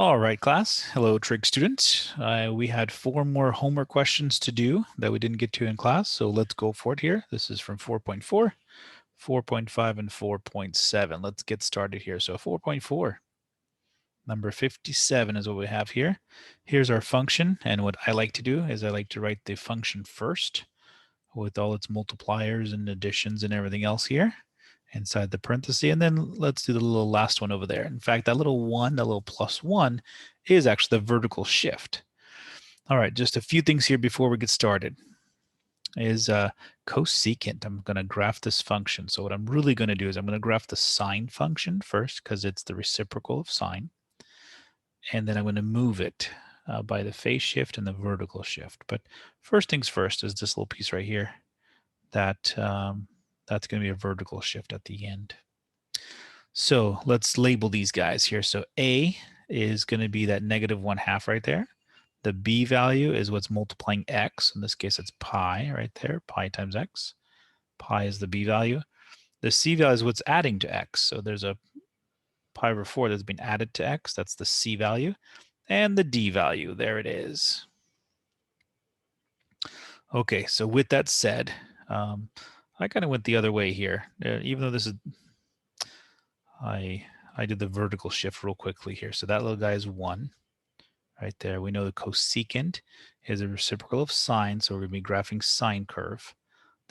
All right, class. Hello, TRIG students. We had 4 more homework questions to do that we didn't get to in class, so let's go for it here. This is from 4.4, 4.5, and 4.7. Let's get started here. So 4.4, number 57 is what we have here. Here's our function, and what I like to do is I like to write the function first with all its multipliers and additions and everything else here inside the parenthesis, and then let's do the little last one over there. In fact, that little one, that little +1, is actually the vertical shift. All right, just a few things here before we get started. Is cosecant. I'm going to graph this function. So what I'm really going to do is I'm going to graph the sine function first because it's the reciprocal of sine. And then I'm going to move it by the phase shift and the vertical shift. But first things first is this little piece right here. That's going to be a vertical shift at the end. So let's label these guys here. So A is going to be that -1/2 right there. The B value is what's multiplying X. In this case, it's pi right there, pi times X. Pi is the B value. The C value is what's adding to X. So there's a pi/4 that's been added to X. That's the C value. And the D value, there it is. Okay, so with that said, I kind of went the other way here. Even though this is, I did the vertical shift real quickly here. So that little guy is 1 right there. We know the cosecant is a reciprocal of sine, so we're going to be graphing sine curve.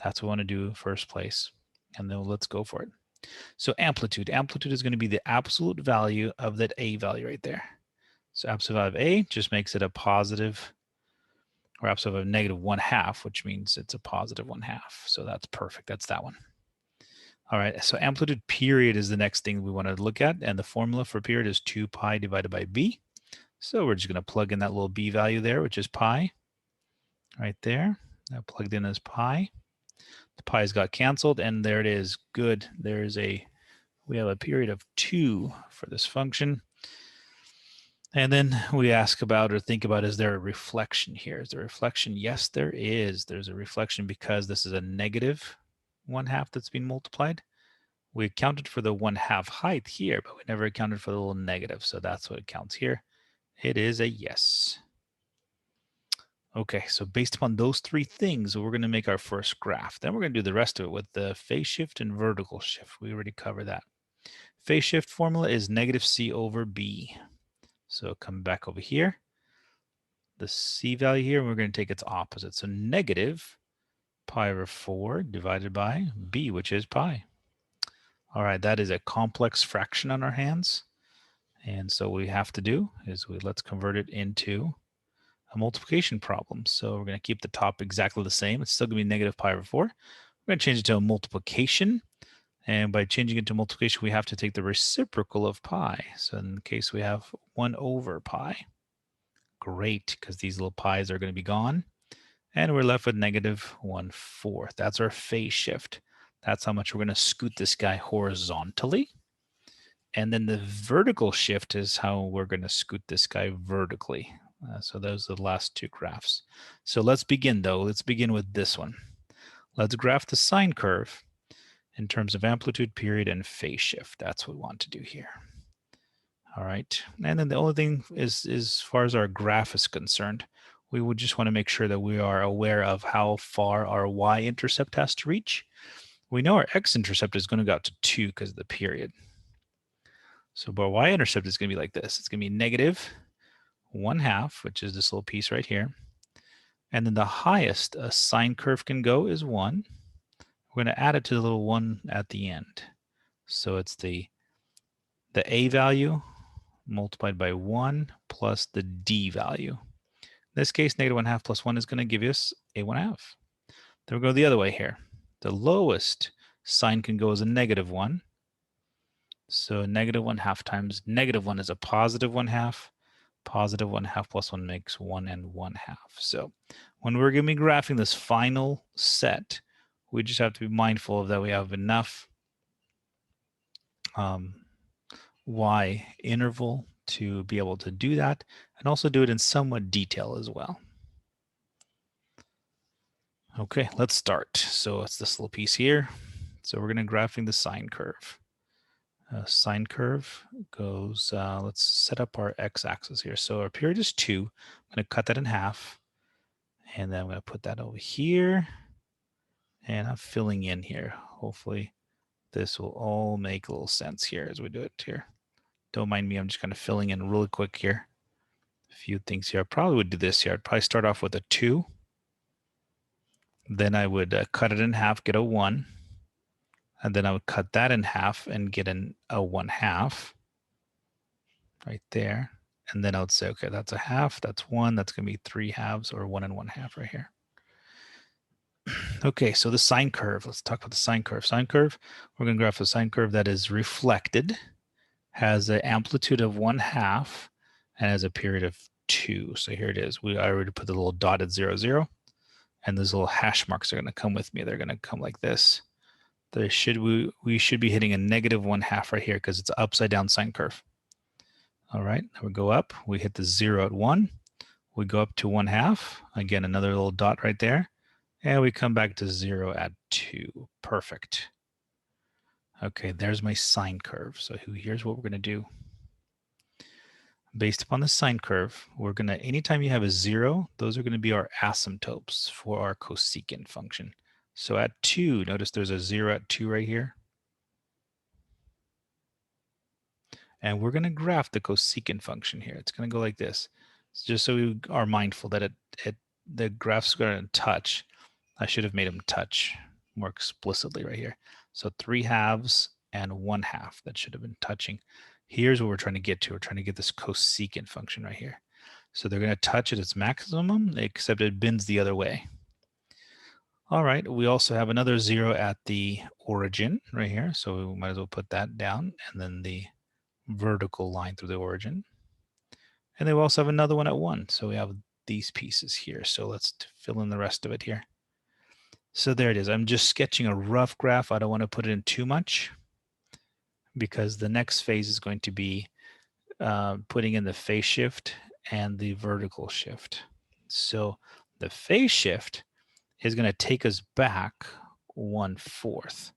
That's what we want to do first place. And then let's go for it. So amplitude. Amplitude is going to be the absolute value of that A value right there. So absolute value of A just makes it a positive, or absolute value of -1/2, which means it's a positive 1/2. So that's perfect. That's that one. All right, so amplitude period is the next thing we want to look at, and the formula for period is 2 pi divided by b. So we're just going to plug in that little b value there, which is pi, right there. That plugged in as pi. The pi's got canceled, and there it is. Good. We have a period of 2 for this function. And then we ask about or think about, is there a reflection here? Is there a reflection? Yes, there is. There's a reflection because this is a -1/2 that's being multiplied. We accounted for the 1/2 height here, but we never accounted for the little negative. So that's what counts here. It is a yes. Okay, so based upon those 3 things, we're going to make our first graph. Then we're going to do the rest of it with the phase shift and vertical shift. We already covered that. Phase shift formula is -c/b. So come back over here. The c value here, we're going to take its opposite. So -pi/4 divided by b, which is pi. All right, that is a complex fraction on our hands. And so what we have to do is let's convert it into a multiplication problem. So we're going to keep the top exactly the same. It's still going to be -pi/4. We're going to change it to a multiplication. And by changing it to multiplication, we have to take the reciprocal of pi. So in the case, we have 1/pi. Great, because these little pi's are going to be gone. And we're left with -1/4. That's our phase shift. That's how much we're going to scoot this guy horizontally. And then the vertical shift is how we're going to scoot this guy vertically. So those are the last 2 graphs. So let's begin, though. Let's begin with this one. Let's graph the sine curve in terms of amplitude, period, and phase shift. That's what we want to do here. All right. And then the only thing is as far as our graph is concerned, we would just want to make sure that we are aware of how far our y-intercept has to reach. We know our x-intercept is going to go out to 2 because of the period. So our y-intercept is going to be like this. It's going to be -1/2, which is this little piece right here. And then the highest a sine curve can go is 1. We're going to add it to the little 1 at the end. So it's the a value multiplied by 1 plus the d value. In this case, -1/2 plus 1 is going to give us a 1/2. Then we go the other way here. The lowest sign can go as a -1. So -1/2 times -1 is a positive 1/2. Positive 1/2 plus 1 makes 1 1/2. So when we're going to be graphing this final set, we just have to be mindful of that we have enough y interval to be able to do that, and also do it in somewhat detail as well. Okay, let's start. So it's this little piece here. So we're going to graphing the sine curve. Sine curve goes, let's set up our x-axis here. So our period is 2. I'm going to cut that in half. And then I'm going to put that over here. And I'm filling in here. Hopefully this will all make a little sense here as we do it here. Don't mind me, I'm just kind of filling in really quick here. A few things here. I probably would do this here. I'd probably start off with a 2. Then I would cut it in half, get a 1. And then I would cut that in half and get a 1/2 right there. And then I would say, okay, that's a half, that's 1, that's going to be 3 halves, or 1 1/2 right here. Okay, so the sine curve. Let's talk about the sine curve. Sine curve, we're going to graph a sine curve that is reflected, has an amplitude of 1/2, and has a period of 2. So here it is. I already put the little dot at 0, 0. And those little hash marks are going to come with me. They're going to come like this. We should be hitting a negative 1/2 right here because it's an upside down sine curve. All right, now we go up. We hit the 0 at 1. We go up to 1/2. Again, another little dot right there. And we come back to 0 at 2. Perfect. Okay, there's my sine curve. So here's what we're going to do. Based upon the sine curve, we're going to, anytime you have a 0, those are going to be our asymptotes for our cosecant function. So at 2, notice there's a 0 at 2 right here. And we're going to graph the cosecant function here. It's going to go like this. Just so we are mindful that the graph's going to touch. I should have made them touch more explicitly right here. So 3 halves and 1/2. That should have been touching. Here's what we're trying to get to. We're trying to get this cosecant function right here. So they're going to touch at its maximum, except it bends the other way. All right, we also have another 0 at the origin right here. So we might as well put that down, and then the vertical line through the origin. And then we also have another one at 1. So we have these pieces here. So let's fill in the rest of it here. So there it is. I'm just sketching a rough graph. I don't want to put it in too much because the next phase is going to be putting in the phase shift and the vertical shift. So the phase shift is going to take us back 1/4.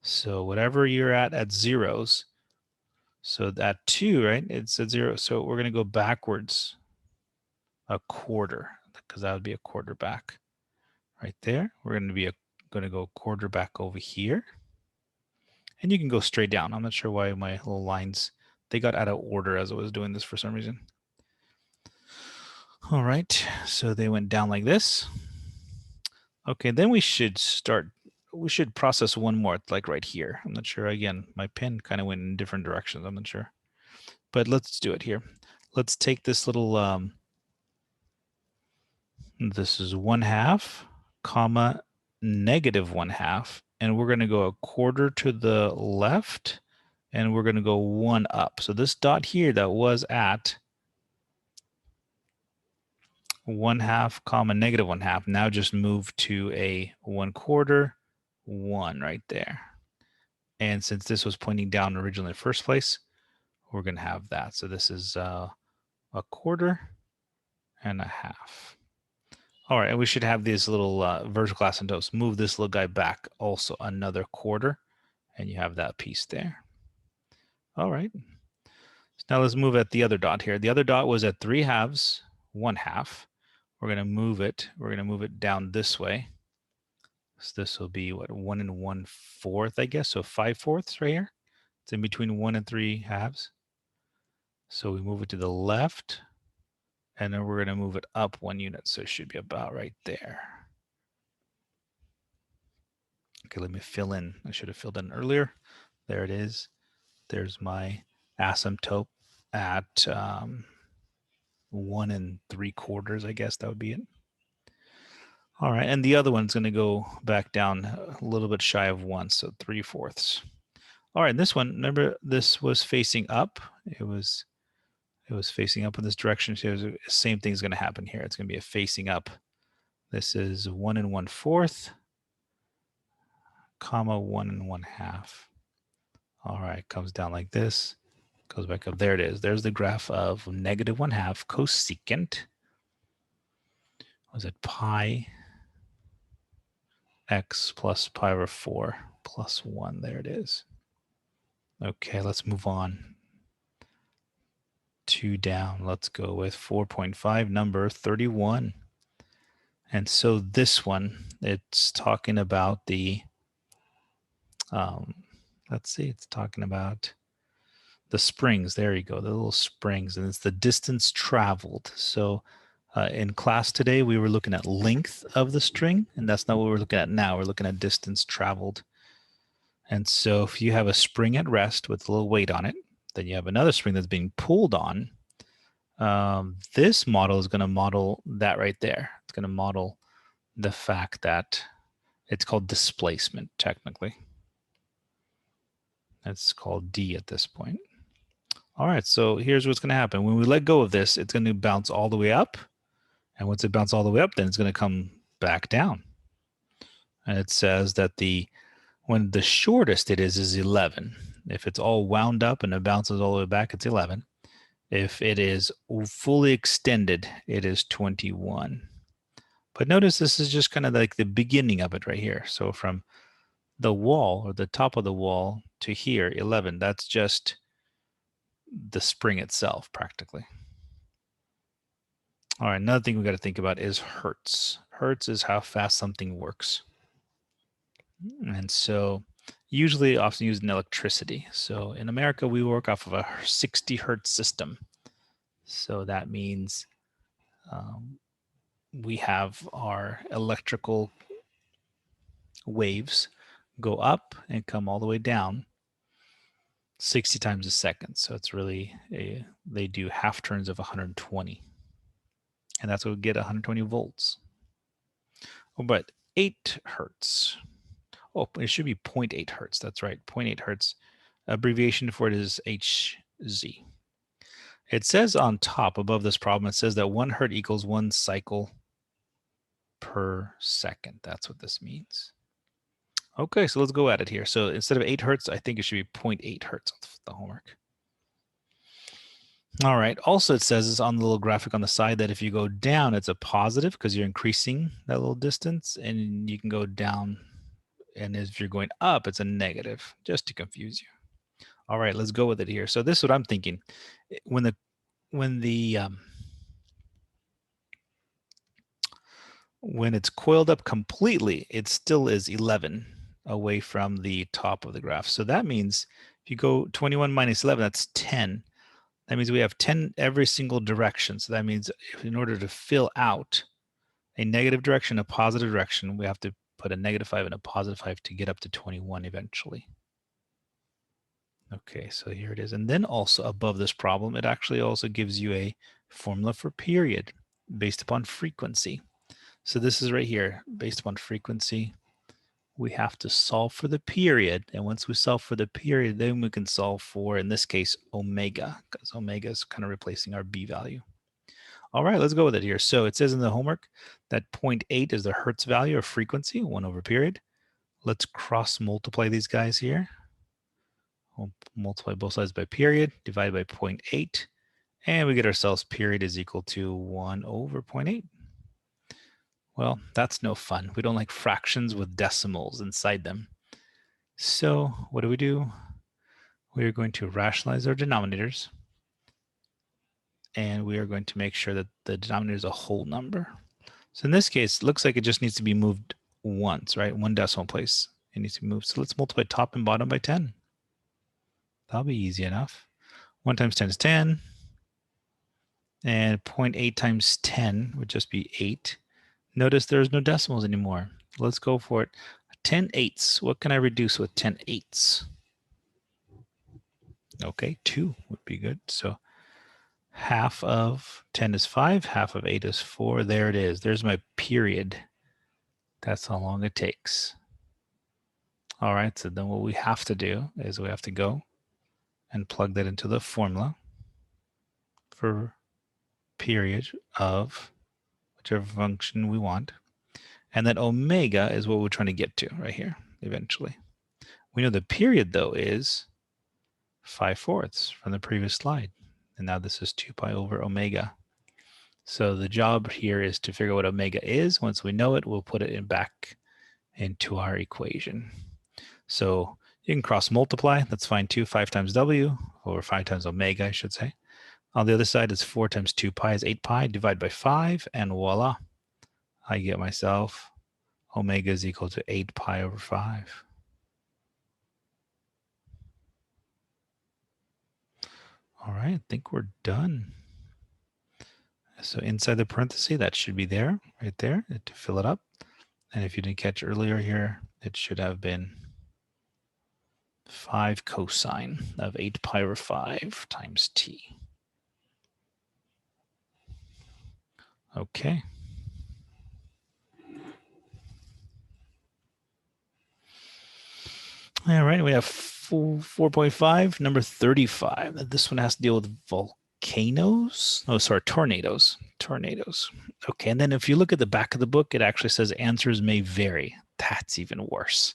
So whatever you're at zeros, so that 2, right? It's at 0. So we're going to go backwards a quarter, because that would be a quarter back right there. We're going to go a quarter back over here. And you can go straight down. I'm not sure why my little lines, they got out of order as I was doing this for some reason. All right, so they went down like this. Okay, then we should process one more, like right here. I'm not sure. Again, my pen kind of went in different directions. I'm not sure. But let's do it here. Let's take this little, this is 1/2, comma, negative 1/2. And we're going to go a quarter to the left, and we're going to go 1 up. So this dot here that was at 1/2, comma, negative 1/2, now just move to a 1/4, 1 right there. And since this was pointing down originally in the first place, we're going to have that. So this is a quarter and a half. All right, and we should have these little vertical asymptotes. Move this little guy back also another quarter, and you have that piece there. All right. So now let's move at the other dot here. The other dot was at 3 halves, 1/2. We're going to move it. We're going to move it down this way. So this will be what, 1 1/4, I guess. So 5/4 right here. It's in between 1 and 3 halves. So we move it to the left, and then we're going to move it up 1 unit. So it should be about right there. Okay, let me fill in. I should have filled in earlier. There it is. There's my asymptote at 1 3/4, I guess that would be it. All right, and the other one's going to go back down a little bit shy of 1, so 3/4. All right, this one, remember, this was facing up. It was facing up in this direction. So the same thing is going to happen here. It's going to be a facing up. This is 1 1/4, comma, 1 1/2. All right, comes down like this, goes back up. There it is. There's the graph of negative 1/2 cosecant. Was it pi x plus pi over 4 plus 1? There it is. Okay, let's move on. 2 down. Let's go with 4.5, number 31. And so this one, it's talking about the, let's see, it's talking about the springs. There you go, the little springs, and it's the distance traveled. So in class today, we were looking at length of the string, and that's not what we're looking at now. We're looking at distance traveled. And so if you have a spring at rest with a little weight on it, then you have another spring that's being pulled on. This model is going to model that right there. It's going to model the fact that it's called displacement, technically. That's called D at this point. All right, so here's what's going to happen. When we let go of this, it's going to bounce all the way up. And once it bounces all the way up, then it's going to come back down. And it says that when the shortest it is 11. If it's all wound up and it bounces all the way back, it's 11. If it is fully extended, it is 21. But notice this is just kind of like the beginning of it right here. So from the wall or the top of the wall to here, 11, that's just the spring itself practically. All right, another thing we got to think about is hertz. Hertz is how fast something works. And so usually often used in electricity. So in America, we work off of a 60 hertz system. So that means we have our electrical waves go up and come all the way down 60 times a second. So it's really, they do half turns of 120. And that's what we get 120 volts. Oh, but 8 hertz. Oh, it should be 0.8 hertz. That's right, 0.8 hertz. Abbreviation for it is Hz. It says on top above this problem, it says that 1 hertz equals 1 cycle per second. That's what this means. Okay, so let's go at it here. So instead of 8 hertz, I think it should be 0.8 hertz on the homework. All right, also it says on the little graphic on the side that if you go down, it's a positive because you're increasing that little distance, and you can go down, and if you're going up, it's a negative, just to confuse you. All right, let's go with it here. So this is what I'm thinking. When it's coiled up completely, it still is 11 away from the top of the graph. So that means if you go 21 minus 11, that's 10. That means we have 10 every single direction. So that means in order to fill out a negative direction, a positive direction, we have to put a -5 and a +5 to get up to 21 eventually. Okay, so here it is. And then also above this problem, it actually also gives you a formula for period based upon frequency. So this is right here, based upon frequency. We have to solve for the period. And once we solve for the period, then we can solve for, in this case, omega, because omega is kind of replacing our B value. All right, let's go with it here. So it says in the homework that 0.8 is the hertz value of frequency, 1 over period. Let's cross multiply these guys here. We'll multiply both sides by period, divide by 0.8, and we get ourselves period is equal to 1 over 0.8. Well, that's no fun. We don't like fractions with decimals inside them. So what do? We are going to rationalize our denominators, and we are going to make sure that the denominator is a whole number. So in this case, it looks like it just needs to be moved once, right? 1 decimal place. It needs to be moved. So let's multiply top and bottom by 10. That'll be easy enough. 1 times 10 is 10. And 0.8 times 10 would just be 8. Notice there's no decimals anymore. Let's go for it. 10 eighths. What can I reduce with 10 eighths? Okay, 2 would be good. So half of 10 is 5. Half of 8 is 4. There it is. There's my period. That's how long it takes. All right, so then what we have to do is we have to go and plug that into the formula for period of whichever function we want. And then omega is what we're trying to get to right here eventually. We know the period, though, is 5/4 from the previous slide. And now this is 2 pi over omega. So the job here is to figure out what omega is. Once we know it, we'll put it back into our equation. So You can cross multiply. That's fine too. 5 times W, or 5 times omega, I should say. On the other side is 4 times 2 pi is 8 pi. Divide by 5, and voila. I get myself omega is equal to 8 pi over 5. All right, I think we're done. So inside the parenthesis, that should be there, right there, to fill it up. And if you didn't catch earlier here, it should have been 5 cosine of 8 pi over 5 times t. Okay. All right, we have 4.5, number 35. This one has to deal with volcanoes. Oh, sorry, tornadoes. Tornadoes. Okay, and then if you look at the back of the book, it actually says answers may vary. That's even worse,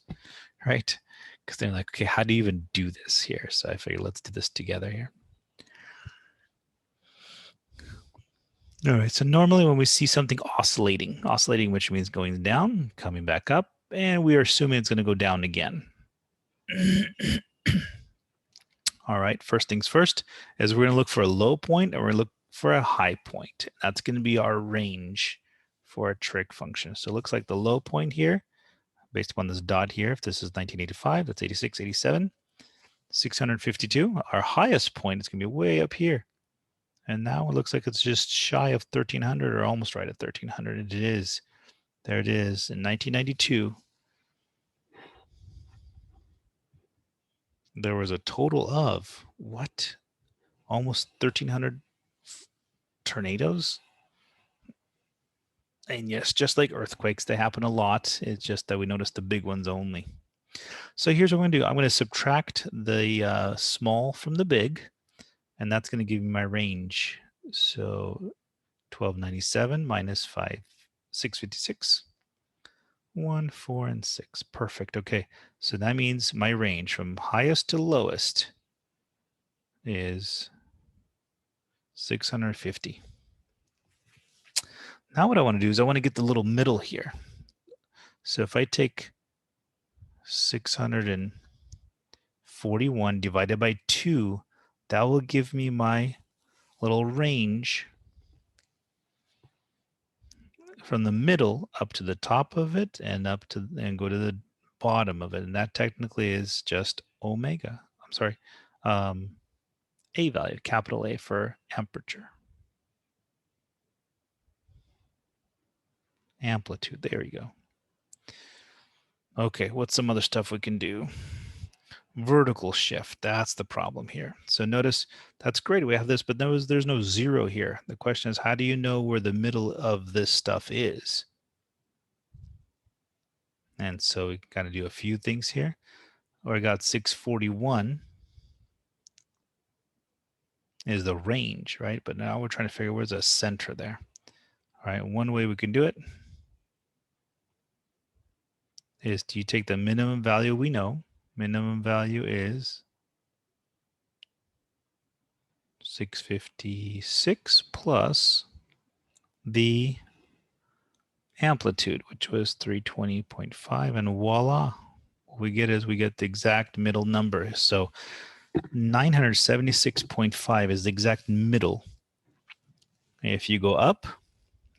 right? Because they're like, okay, how do you even do this here? So I figured let's do this together here. All right, so normally when we see something oscillating, which means going down, coming back up, and we are assuming it's going to go down again. All right, first things first is we're going to look for a low point and we're going to look for a high point. That's going to be our range for a trig function. So it looks like the low point here, based upon this dot here, if this is 1985, that's 86, 87, 652. Our highest point is going to be way up here. And now it looks like it's just shy of 1300 or almost right at 1300. It is. There it is in 1992. There was a total of what? Almost 1300 tornadoes. And yes, just like earthquakes, they happen a lot. It's just that we notice the big ones only. So here's what I'm going to do. I'm going to subtract the small from the big, and that's going to give me my range. So 1297 minus 656. 1, 4, and 6. Perfect. Okay, so that means my range from highest to lowest is 650. Now what I want to do is I want to get the little middle here. So if I take 641 divided by 2, that will give me my little range from the middle up to the top of it and up to and go to the bottom of it. And that technically is just omega. I'm sorry, A value, capital A for aperture. Amplitude, there you go. Okay, what's some other stuff we can do? Vertical shift, that's the problem here. So notice that's great, we have this, but there's no 0 here. The question is, how do you know where the middle of this stuff is? And so we got to do a few things here. Or I got 641 is the range, right? But now we're trying to figure where's the center there. All right, one way we can do it is do you take the minimum value we know? Minimum value is 656 plus the amplitude, which was 320.5, and voila. What we get is we get the exact middle number. So 976.5 is the exact middle. If you go up,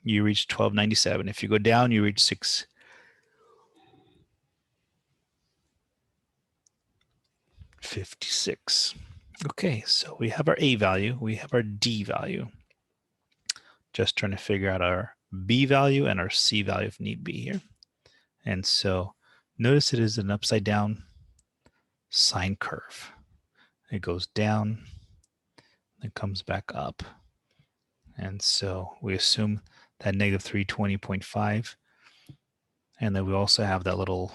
you reach 1297. If you go down, you reach 656. Okay, so we have our A value, we have our D value. Just trying to figure out our B value and our C value if need be here. And so notice it is an upside down sine curve. It goes down, then comes back up. And so we assume that negative 320.5. And then we also have that little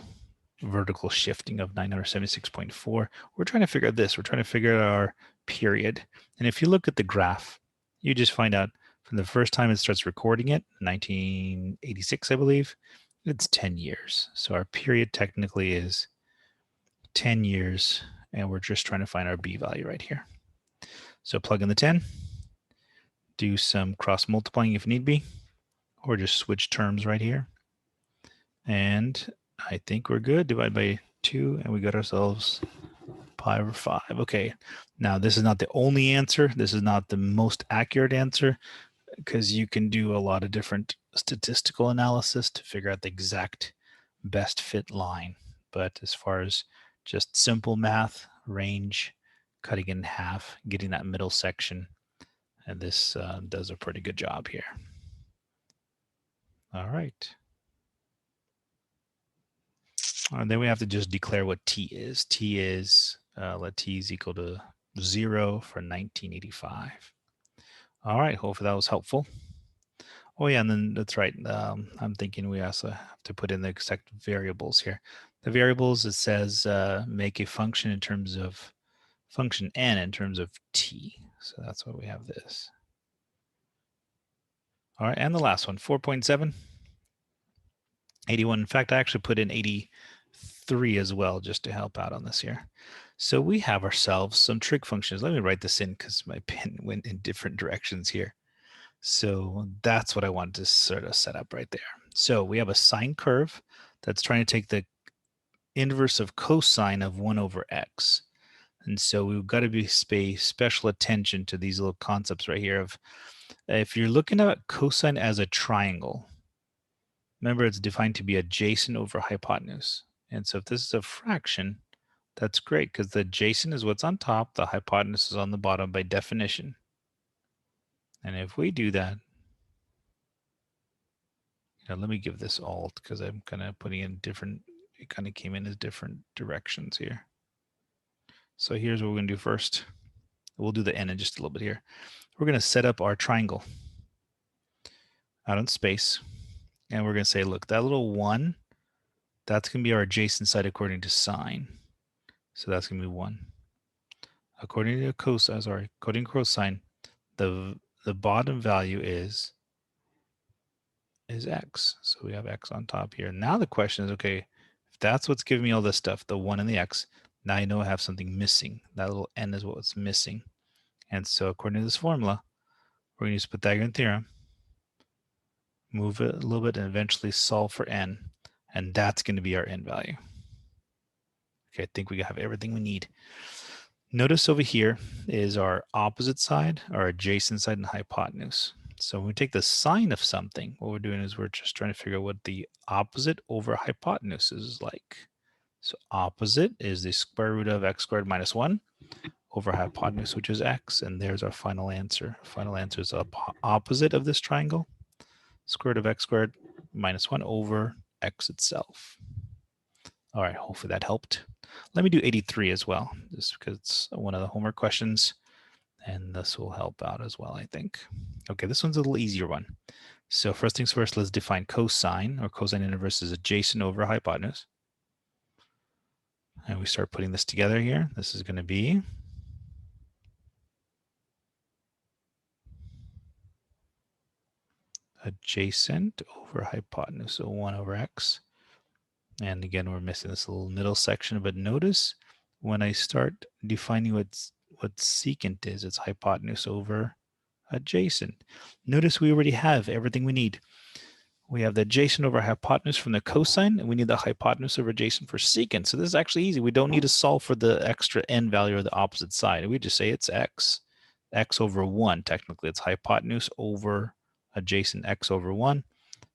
vertical shifting of 976.4. We're trying to figure out this. We're trying to figure out our period. And if you look at the graph, you just find out from the first time it starts recording it, 1986, I believe, it's 10 years. So our period technically is 10 years, and we're just trying to find our B value right here. So plug in the 10, do some cross multiplying if need be, or just switch terms right here. And I think we're good. Divide by 2, and we got ourselves pi over 5. Okay, now this is not the only answer. This is not the most accurate answer, because you can do a lot of different statistical analysis to figure out the exact best fit line. But as far as just simple math, range, cutting it in half, getting that middle section, and this does a pretty good job here. All right. And then we have to just declare what t is. T is, let t is equal to 0 for 1985. All right, hopefully that was helpful. Oh yeah, and then that's right. I'm thinking we also have to put in the exact variables here. The variables, it says make a function in terms of function n in terms of t. So that's why we have this. All right, and the last one, 4.7, 81. In fact, I actually put in 83 as well just to help out on this here. So we have ourselves some trig functions. Let me write this in because my pen went in different directions here. So that's what I wanted to sort of set up right there. So we have a sine curve that's trying to take the inverse of cosine of 1 over x. And so we've got to pay special attention to these little concepts right here of if you're looking at cosine as a triangle, remember it's defined to be adjacent over hypotenuse. And so if this is a fraction, that's great because the adjacent is what's on top, the hypotenuse is on the bottom by definition. And if we do that, let me give this alt because I'm kind of putting in different, it kind of came in as different directions here. So here's what we're going to do first. We'll do the n in just a little bit here. We're going to set up our triangle out in space. And we're going to say, look, that little 1, that's going to be our adjacent side according to sine. So that's going to be 1. According to cosine, according to cosine, the bottom value is x. So we have x on top here. Now the question is, okay, if that's what's giving me all this stuff, the 1 and the x, now I know I have something missing. That little n is what's missing. And so according to this formula, we're going to use Pythagorean theorem, move it a little bit, and eventually solve for n. And that's going to be our n value. Okay, I think we have everything we need. Notice over here is our opposite side, our adjacent side, and hypotenuse. So when we take the sine of something, what we're doing is we're just trying to figure out what the opposite over hypotenuse is like. So opposite is the square root of x squared minus 1 over hypotenuse, which is x. And there's our final answer. Final answer is opposite of this triangle, square root of x squared minus 1 over x itself. All right, hopefully that helped. Let me do 83 as well, just because it's one of the homework questions, and this will help out as well, I think. Okay, this one's a little easier one. So first things first, let's define cosine, or cosine inverse is adjacent over hypotenuse. And we start putting this together here. This is going to be adjacent over hypotenuse, so 1 over x. And again, we're missing this little middle section, but notice when I start defining what secant is, it's hypotenuse over adjacent. Notice we already have everything we need. We have the adjacent over hypotenuse from the cosine, and we need the hypotenuse over adjacent for secant. So this is actually easy. We don't need to solve for the extra n value or the opposite side. We just say it's x over 1. Technically, it's hypotenuse over adjacent x over 1.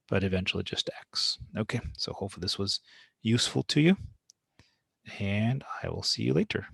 But eventually just x. Okay, so hopefully this was useful to you, and I will see you later.